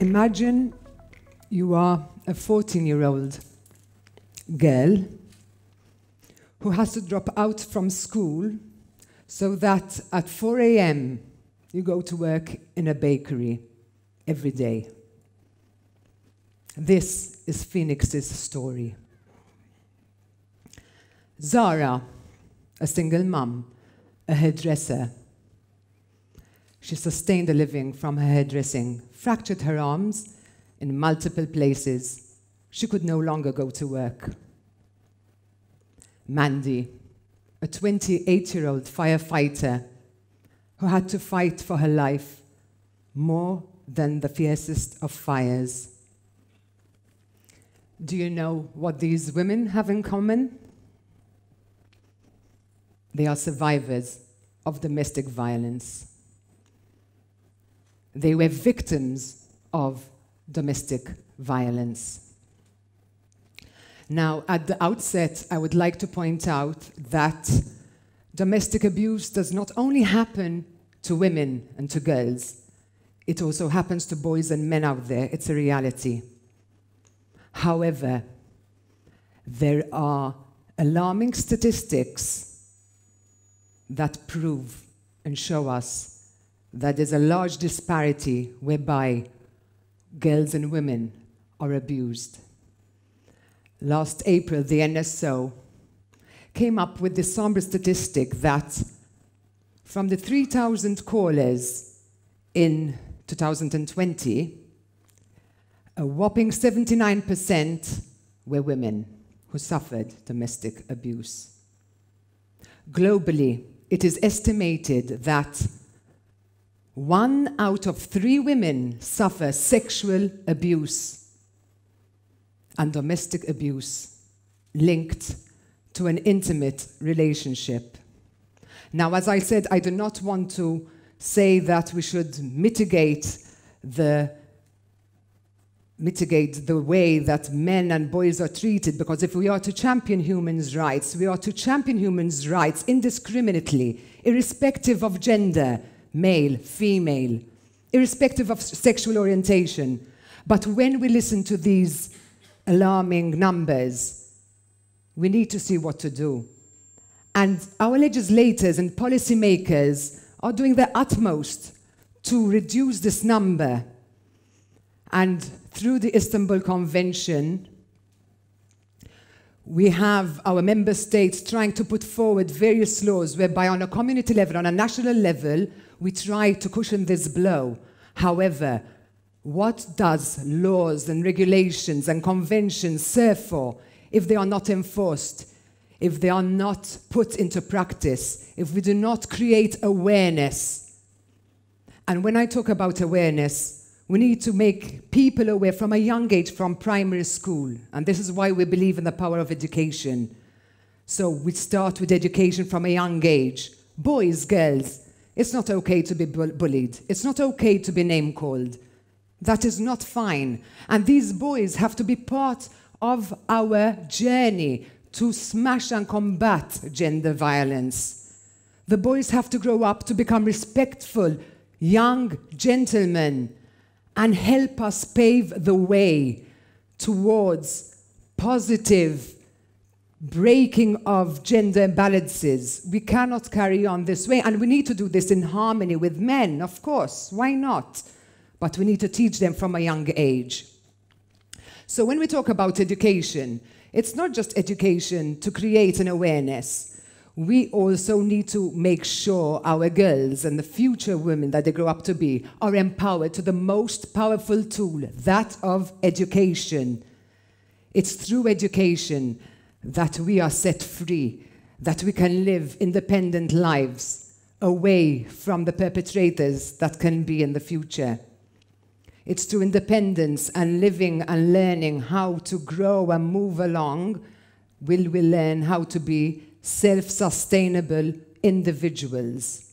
Imagine you are a 14-year-old girl who has to drop out from school so that at 4 a.m. you go to work in a bakery every day. This is Phoenix's story. Zara, a single mum, a hairdresser. She sustained a living from her hairdressing, fractured her arms in multiple places. She could no longer go to work. Mandy, a 28-year-old firefighter who had to fight for her life more than the fiercest of fires. Do you know what these women have in common? They are survivors of domestic violence. They were victims of domestic violence. Now, at the outset, I would like to point out that domestic abuse does not only happen to women and to girls, it also happens to boys and men out there. It's a reality. However, there are alarming statistics that prove and show us that there's a large disparity whereby girls and women are abused. Last April, the NSO came up with this somber statistic that from the 3,000 callers in 2020, a whopping 79% were women who suffered domestic abuse. Globally, it is estimated that 1 out of 3 women suffer sexual abuse and domestic abuse linked to an intimate relationship. Now, as I said, I do not want to say that we should mitigate the way that men and boys are treated, because if we are to champion human rights, we are to champion human rights indiscriminately, irrespective of gender, male, female, irrespective of sexual orientation. But when we listen to these alarming numbers, we need to see what to do. And our legislators and policymakers are doing their utmost to reduce this number. And through the Istanbul Convention, we have our member states trying to put forward various laws whereby on a community level, on a national level, we try to cushion this blow. However, what does laws and regulations and conventions serve for if they are not enforced, if they are not put into practice, if we do not create awareness? And when I talk about awareness, we need to make people aware from a young age, from primary school. And this is why we believe in the power of education. So we start with education from a young age. Boys, girls, it's not okay to be bullied. It's not okay to be name-called. That is not fine. And these boys have to be part of our journey to smash and combat gender violence. The boys have to grow up to become respectful, young gentlemen, and help us pave the way towards positive breaking of gender imbalances. We cannot carry on this way, and we need to do this in harmony with men, of course. Why not? But we need to teach them from a young age. So when we talk about education, it's not just education to create an awareness. We also need to make sure our girls and the future women that they grow up to be are empowered to the most powerful tool, that of education. It's through education that we are set free, that we can live independent lives away from the perpetrators that can be in the future. It's through independence and living and learning how to grow and move along will we learn how to be self-sustainable individuals.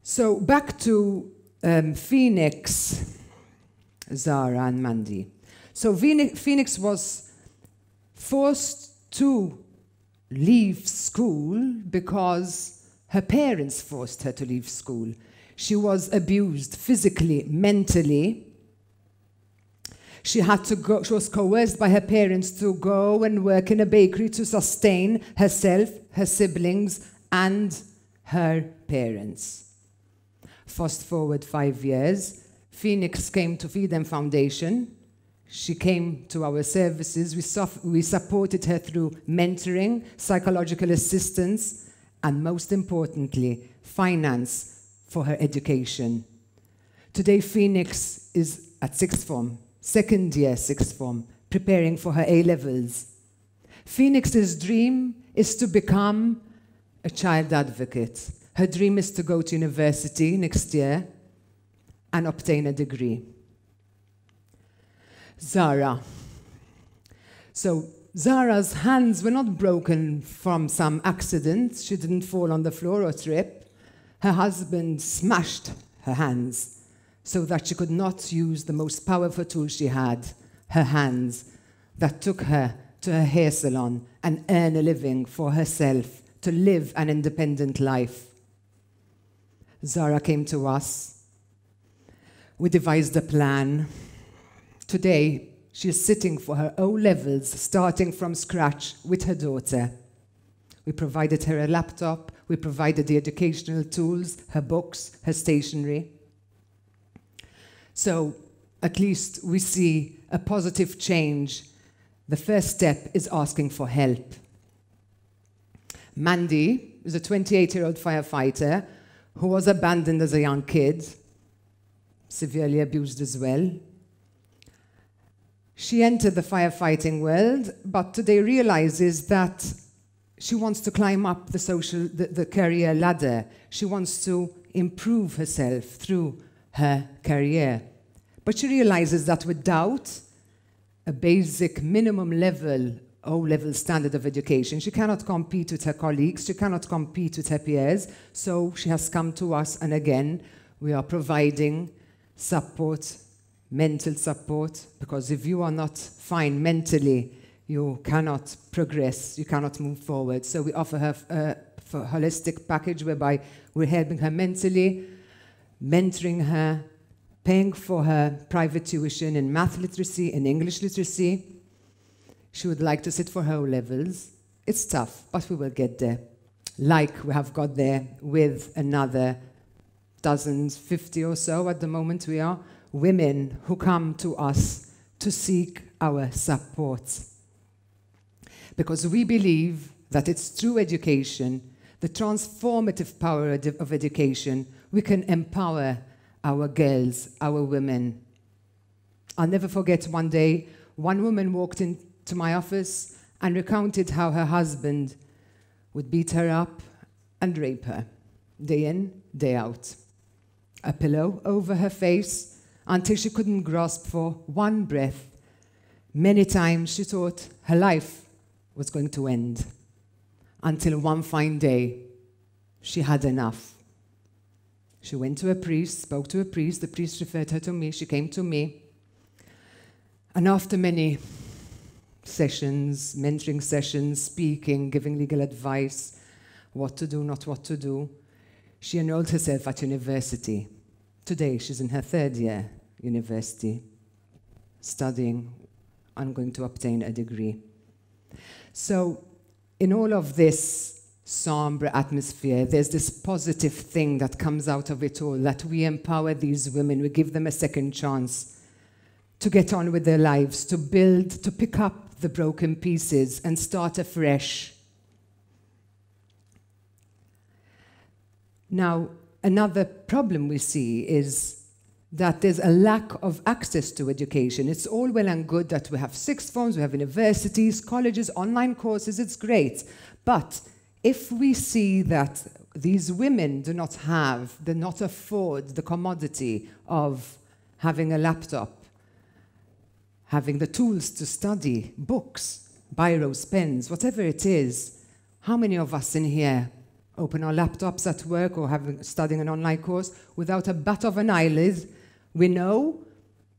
So back to Phoenix, Zara and Mandy. So Phoenix was forced to leave school because her parents forced her to leave school. She was abused physically, mentally. She was coerced by her parents to go and work in a bakery to sustain herself, her siblings, and her parents. Fast forward 5 years, Phoenix came to FIDEM Foundation. She came to our services. We supported her through mentoring, psychological assistance, and most importantly, finance for her education. Today, Phoenix is at sixth form, second year sixth form, preparing for her A-levels. Phoenix's dream is to become a child advocate. Her dream is to go to university next year and obtain a degree. Zara. So Zara's hands were not broken from some accident. She didn't fall on the floor or trip. Her husband smashed her hands so that she could not use the most powerful tool she had, her hands, that took her to her hair salon and earn a living for herself, to live an independent life. Zara came to us. We devised a plan. Today, she is sitting for her O-levels, starting from scratch with her daughter. We provided her a laptop. We provided the educational tools, her books, her stationery. So at least we see a positive change. The first step is asking for help. Mandy is a 28-year-old firefighter who was abandoned as a young kid, severely abused as well. She entered the firefighting world, but today realizes that she wants to climb up the career ladder. She wants to improve herself through her career. But she realizes that without a basic minimum level, O-level standard of education, she cannot compete with her colleagues, she cannot compete with her peers, so she has come to us, and again, we are providing support, mental support, because if you are not fine mentally, you cannot progress, you cannot move forward. So we offer her a holistic package whereby we're helping her mentally, mentoring her, paying for her private tuition in math literacy and English literacy. She would like to sit for her O-levels. It's tough, but we will get there. Like we have got there with another dozens, 50 or so at the moment we are, women who come to us to seek our support. Because we believe that it's through education, the transformative power of education, we can empower our girls, our women. I'll never forget one day, one woman walked into my office and recounted how her husband would beat her up and rape her, day in, day out. A pillow over her face until she couldn't grasp for one breath. Many times she thought her life was going to end, until one fine day she had enough. She went to a priest, spoke to a priest, the priest referred her to me, she came to me, and after many sessions, mentoring sessions, speaking, giving legal advice, what to do, not what to do, she enrolled herself at university. Today she's in her third year university, studying and going to obtain a degree. So in all of this somber atmosphere, there's this positive thing that comes out of it all, that we empower these women, we give them a second chance to get on with their lives, to build, to pick up the broken pieces and start afresh. Now, another problem we see is that there's a lack of access to education. It's all well and good that we have sixth forms, we have universities, colleges, online courses, it's great. But if we see that these women do not afford the commodity of having a laptop, having the tools to study, books, biros, pens, whatever it is, how many of us in here open our laptops at work or studying an online course without a bat of an eyelid? We know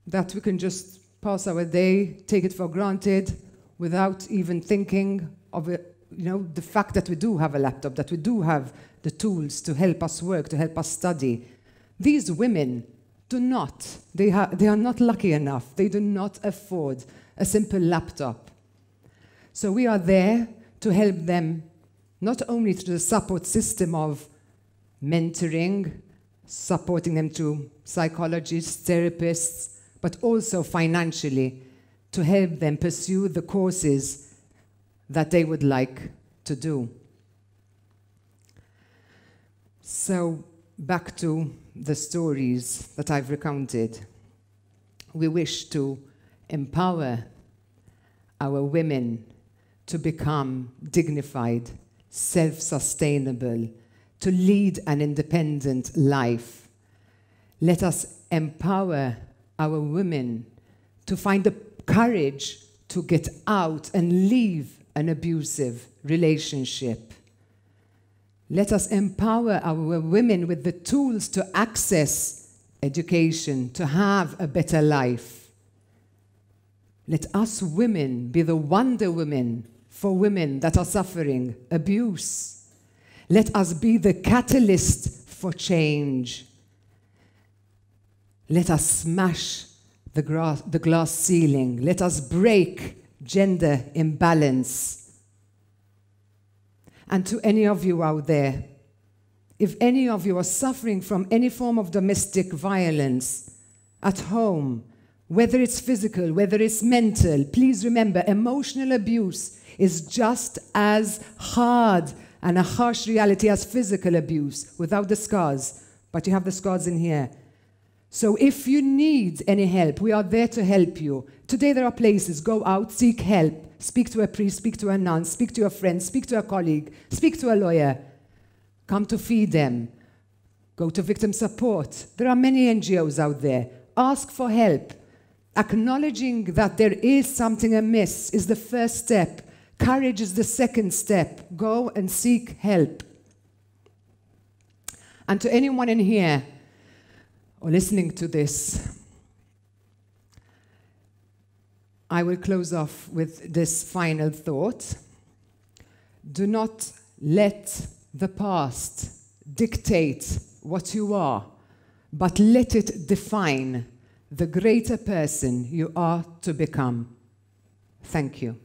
that we can just pass our day, take it for granted, without even thinking of it, the fact that we do have a laptop, that we do have the tools to help us work, to help us study. These women do not. They are not lucky enough. They do not afford a simple laptop. So we are there to help them, not only through the support system of mentoring, supporting them through psychologists, therapists, but also financially to help them pursue the courses that they would like to do. So back to the stories that I've recounted. We wish to empower our women to become dignified, self-sustainable, to lead an independent life. Let us empower our women to find the courage to get out and leave an abusive relationship. Let us empower our women with the tools to access education, to have a better life. Let us women be the Wonder Women for women that are suffering abuse. Let us be the catalyst for change. Let us smash the glass ceiling. Let us break gender imbalance. And to any of you out there, if any of you are suffering from any form of domestic violence at home, whether it's physical, whether it's mental, please remember, emotional abuse is just as hard and a harsh reality as physical abuse without the scars. But you have the scars in here. So if you need any help, we are there to help you. Today there are places. Go out, seek help. Speak to a priest, speak to a nun, speak to a friend, speak to a colleague, speak to a lawyer. Come to FIDEM. Go to victim support. There are many NGOs out there. Ask for help. Acknowledging that there is something amiss is the first step. Courage is the second step. Go and seek help. And to anyone in here or listening to this, I will close off with this final thought. Do not let the past dictate what you are, but let it define the greater person you are to become. Thank you.